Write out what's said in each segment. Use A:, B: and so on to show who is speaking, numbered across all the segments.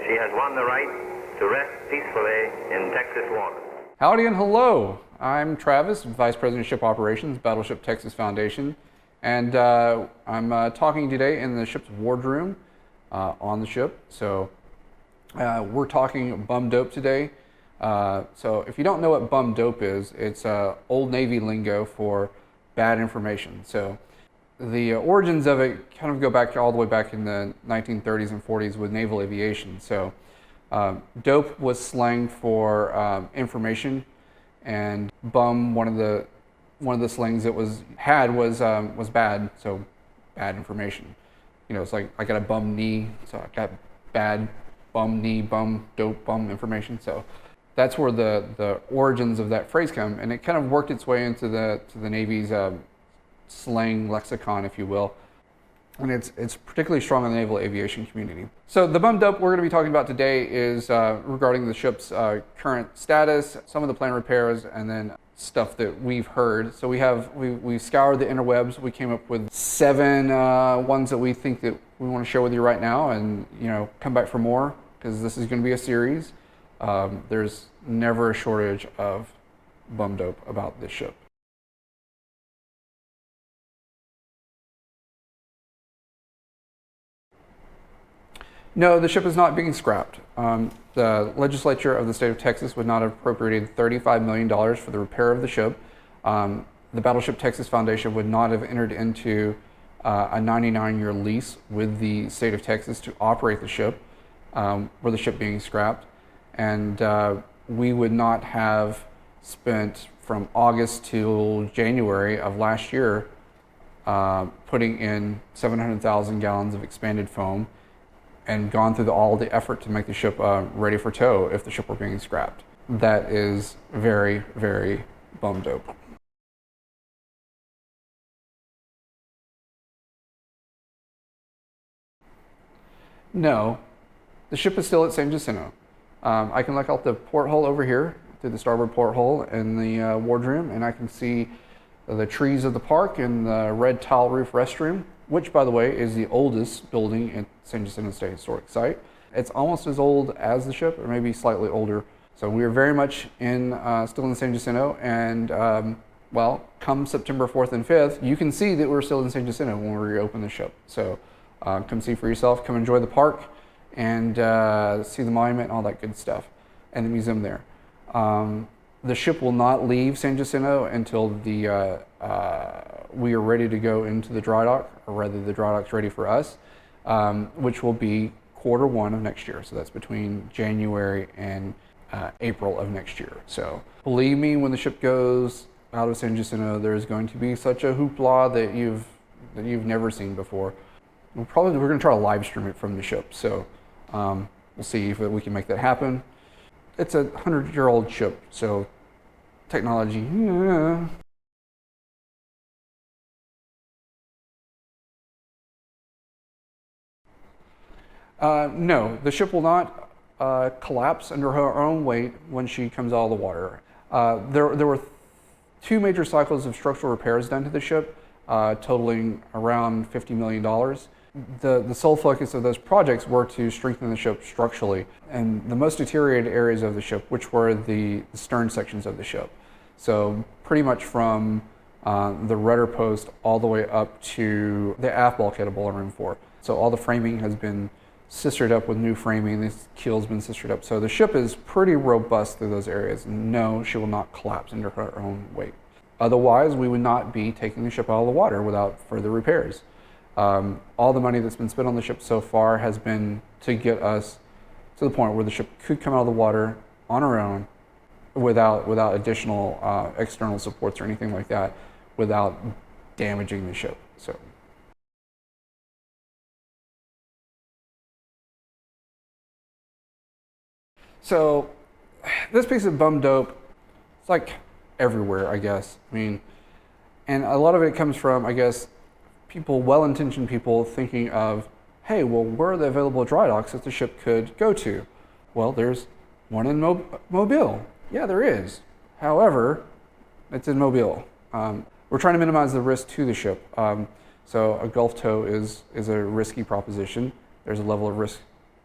A: she has won the right to rest peacefully in Texas waters.
B: Howdy and hello. I'm Travis, Vice President of Ship Operations, Battleship Texas Foundation, and I'm talking today in the ship's wardroom on the ship. So we're talking bum dope today. So if you don't know what bum dope is, it's Old Navy lingo for bad information. So the origins of it kind of go back all the way back in the 1930s and 40s with naval aviation. So dope was slang for information, and bum, one of the slangs it was bad. So bad information. You know, it's like I got a bum knee, so I got bad bum knee, bum dope, bum information. So that's where the origins of that phrase come, and it kind of worked its way into the Navy's slang lexicon, if you will, and it's particularly strong in the naval aviation community. So the bum dope we're going to be talking about today is regarding the ship's current status, some of the planned repairs, and then stuff that we've heard. So we scoured the interwebs. We came up with 7 ones that we think that we want to share with you right now, and come back for more, because this is going to be a series. There's never a shortage of bum dope about this ship. No, the ship is not being scrapped. The legislature of the state of Texas would not have appropriated $35 million for the repair of the ship. The Battleship Texas Foundation would not have entered into a 99-year lease with the state of Texas to operate the ship, were the ship being scrapped. And we would not have spent from August till January of last year putting in 700,000 gallons of expanded foam and gone through all the effort to make the ship ready for tow if the ship were being scrapped. That is very, very bum dope. No, the ship is still at San Jacinto. I can look out the porthole over here through the starboard porthole in the wardroom, and I can see the trees of the park and the red tile roof restroom, which, by the way, is the oldest building in San Jacinto State Historic Site. It's almost as old as the ship, or maybe slightly older. So we are very much still in San Jacinto, and well, come September 4th and 5th, you can see that we're still in San Jacinto when we reopen the ship. So come see for yourself, come enjoy the park, and see the monument and all that good stuff, and the museum there. The ship will not leave San Jacinto until we are ready to go into the dry dock, or rather the dry dock's ready for us, which will be Q1 of next year. So that's between January and April of next year. So believe me, when the ship goes out of San Jacinto, there's going to be such a hoopla that you've never seen before. We're going to try to live stream it from the ship. So we'll see if we can make that happen. It's a 100-year-old ship, so technology, yeah. No, the ship will not collapse under her own weight when she comes out of the water. There were 2 major cycles of structural repairs done to the ship, totaling around $50 million. The sole focus of those projects were to strengthen the ship structurally, and the most deteriorated areas of the ship, which were the stern sections of the ship. So pretty much from the rudder post all the way up to the aft bulkhead of boiler room 4. So all the framing has been sistered up with new framing, the keel's been sistered up. So the ship is pretty robust through those areas. No, she will not collapse under her own weight. Otherwise, we would not be taking the ship out of the water without further repairs. All the money that's been spent on the ship so far has been to get us to the point where the ship could come out of the water on her own without additional external supports or anything like that, without damaging the ship. So this piece of bum dope, it's like everywhere, I guess. I mean, and a lot of it comes from, I guess, people, well-intentioned people thinking of, hey, well, where are the available dry docks that the ship could go to? Well, there's one in Mobile. Yeah, there is. However, it's in Mobile. We're trying to minimize the risk to the ship. So a Gulf tow is a risky proposition. There's a level of risk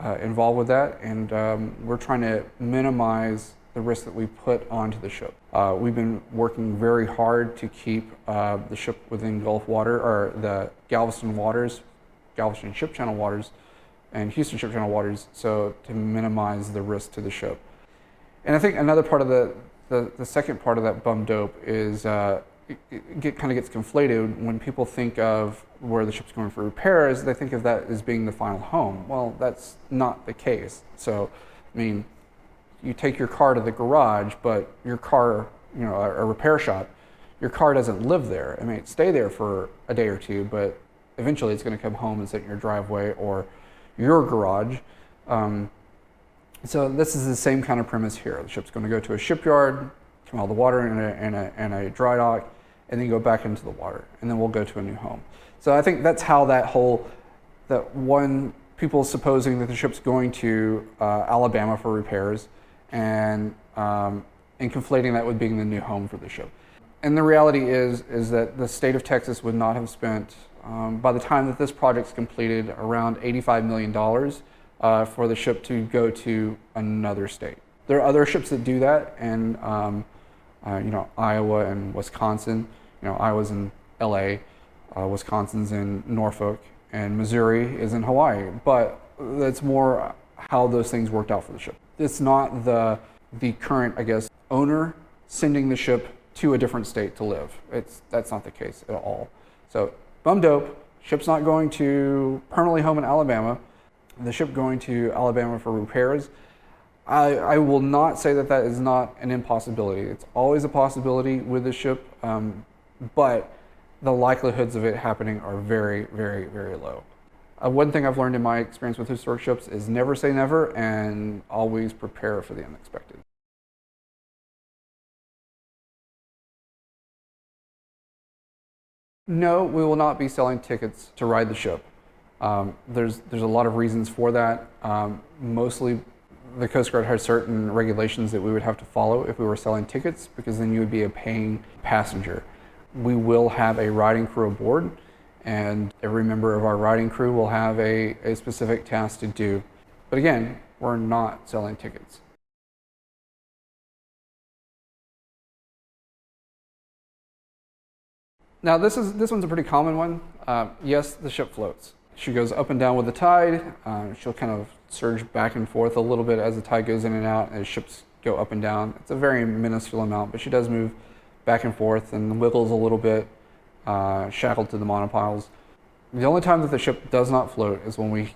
B: involved with that, and we're trying to minimize the risk that we put onto the ship. We've been working very hard to keep the ship within Gulf water, or the Galveston waters, Galveston Ship Channel waters, and Houston Ship Channel waters, so to minimize the risk to the ship. And I think another part of the second part of that bum dope is it kind of gets conflated when people think of where the ship's going for repairs. They think of that as being the final home. Well, that's not the case. So, I mean, you take your car to the garage, but your car, a repair shop, your car doesn't live there. I mean, it stay there for a day or two, but eventually it's going to come home and sit in your driveway or your garage. So this is the same kind of premise here. The ship's going to go to a shipyard, come out of the water in a dry dock, and then go back into the water, and then we'll go to a new home. So I think that's how people supposing that the ship's going to Alabama for repairs, and conflating that with being the new home for the ship. And the reality is that the state of Texas would not have spent, by the time that this project's completed, around $85 million for the ship to go to another state. There are other ships that do that, and Iowa and Wisconsin. Iowa's in LA, Wisconsin's in Norfolk, and Missouri is in Hawaii. But that's more how those things worked out for the ship. It's not the current, I guess, owner sending the ship to a different state to live. That's not the case at all. So bum dope, ship's not going to permanently home in Alabama. The ship going to Alabama for repairs. I will not say that is not an impossibility. It's always a possibility with the ship, but the likelihoods of it happening are very, very, very low. One thing I've learned in my experience with historic ships is never say never, and always prepare for the unexpected. No, we will not be selling tickets to ride the ship. There's a lot of reasons for that. Mostly the Coast Guard has certain regulations that we would have to follow if we were selling tickets, because then you would be a paying passenger. We will have a riding crew aboard, and every member of our riding crew will have a specific task to do. But again, we're not selling tickets. Now this one's a pretty common one. Yes, the ship floats. She goes up and down with the tide. She'll kind of surge back and forth a little bit as the tide goes in and out, as ships go up and down. It's a very minuscule amount, but she does move back and forth and wiggles a little bit, shackled to the monopiles. The only time that the ship does not float is when we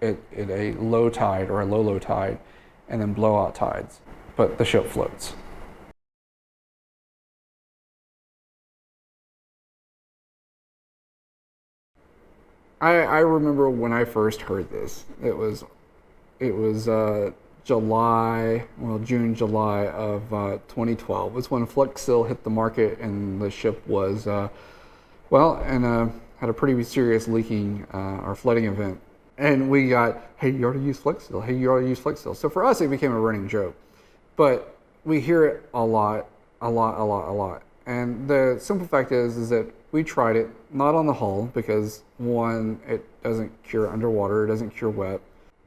B: at a low tide or a low tide, and then blowout tides. But the ship floats. I remember when I first heard this. It was June, July of 2012. It's when FlexSeal hit the market, and the ship was, had a pretty serious leaking or flooding event. And we got, hey, you ought to use FlexSeal. Hey, you ought to use FlexSeal. So for us, it became a running joke. But we hear it a lot. And the simple fact is that we tried it, not on the hull, because one, it doesn't cure underwater, it doesn't cure wet.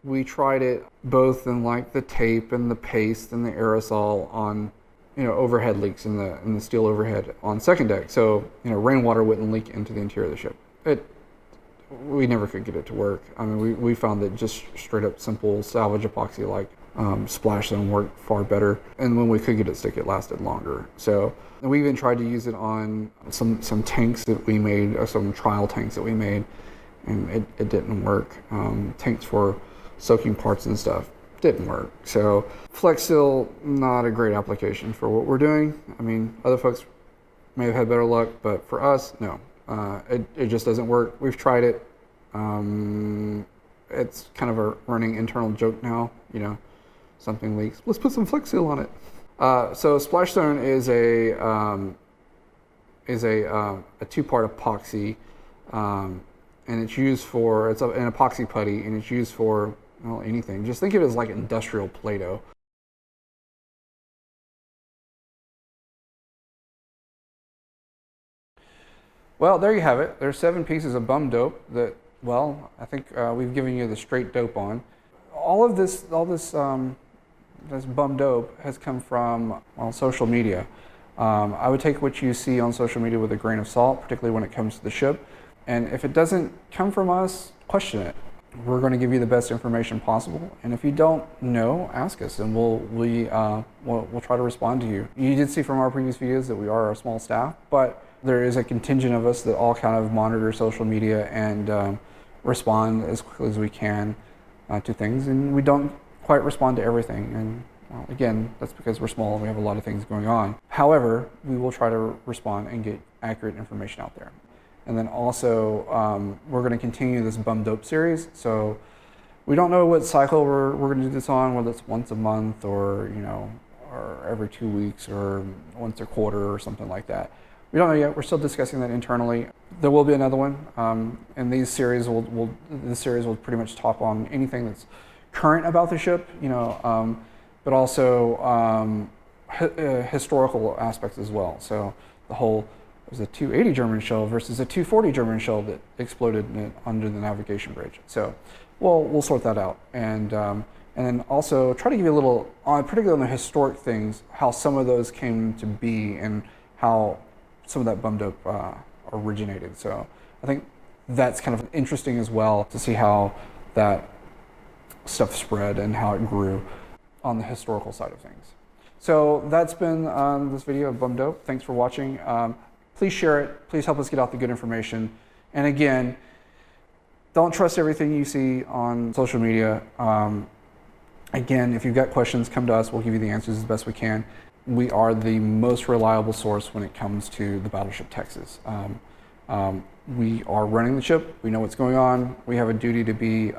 B: We tried it both in like the tape and the paste and the aerosol on, overhead leaks in the steel overhead on second deck. So, rainwater wouldn't leak into the interior of the ship. We never could get it to work. I mean, we found that just straight up simple salvage epoxy like splash zone worked far better. And when we could get it stick, it lasted longer. So we even tried to use it on some tanks that we made, or some trial tanks that we made, and it didn't work. Tanks for soaking parts and stuff didn't work. So FlexSeal, not a great application for what we're doing. I mean, other folks may have had better luck, but for us, no. It just doesn't work. We've tried it. It's kind of a running internal joke now. Something leaks, let's put some FlexSeal on it. So Splash Zone is a two-part epoxy, and it's used for, it's an epoxy putty, and it's used for anything. Just think of it as like industrial Play-Doh. Well, there you have it. There's 7 pieces of bum dope that, I think we've given you the straight dope on. all this bum dope has come from social media. I would take what you see on social media with a grain of salt, particularly when it comes to the ship. And if it doesn't come from us, question it. We're going to give you the best information possible. And if you don't know, ask us, and we'll try to respond to you. You did see from our previous videos that we are a small staff, but there is a contingent of us that all kind of monitor social media and respond as quickly as we can to things. And we don't quite respond to everything. And well, again, that's because we're small and we have a lot of things going on. However, we will try to respond and get accurate information out there. And then also, we're going to continue this Bum Dope series. So we don't know what cycle we're going to do this on, whether it's once a month or, or every 2 weeks or once a quarter or something like that. We don't know yet. We're still discussing that internally. There will be another one. And this series will pretty much talk on anything that's current about the ship, but also historical aspects as well. So the whole, it was a 280 German shell versus a 240 German shell that exploded under the navigation bridge. So we'll sort that out. And then also try to give you a little, particularly on the historic things, how some of those came to be and how some of that bum dope originated. So I think that's kind of interesting as well to see how that stuff spread and how it grew on the historical side of things. So that's been this video of Bum Dope. Thanks for watching. Please share it. Please help us get out the good information. And again, don't trust everything you see on social media. Again, if you've got questions, come to us. We'll give you the answers as best we can. We are the most reliable source when it comes to the Battleship Texas. We are running the ship. We know what's going on. We have a duty to be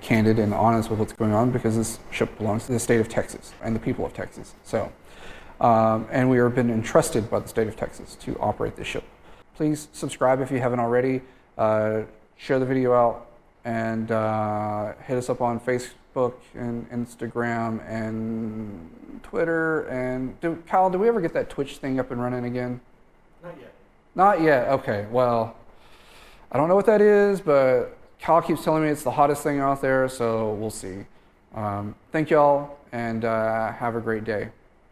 B: candid and honest with what's going on because this ship belongs to the state of Texas and the people of Texas. So, and we have been entrusted by the state of Texas to operate this ship. Please subscribe if you haven't already. Share the video out and hit us up on Facebook and Instagram and Twitter. And Kyle, do we ever get that Twitch thing up and running again?
C: Not yet.
B: Not yet. Okay. Well, I don't know what that is, but Kyle keeps telling me it's the hottest thing out there, so we'll see. Thank y'all, and have a great day.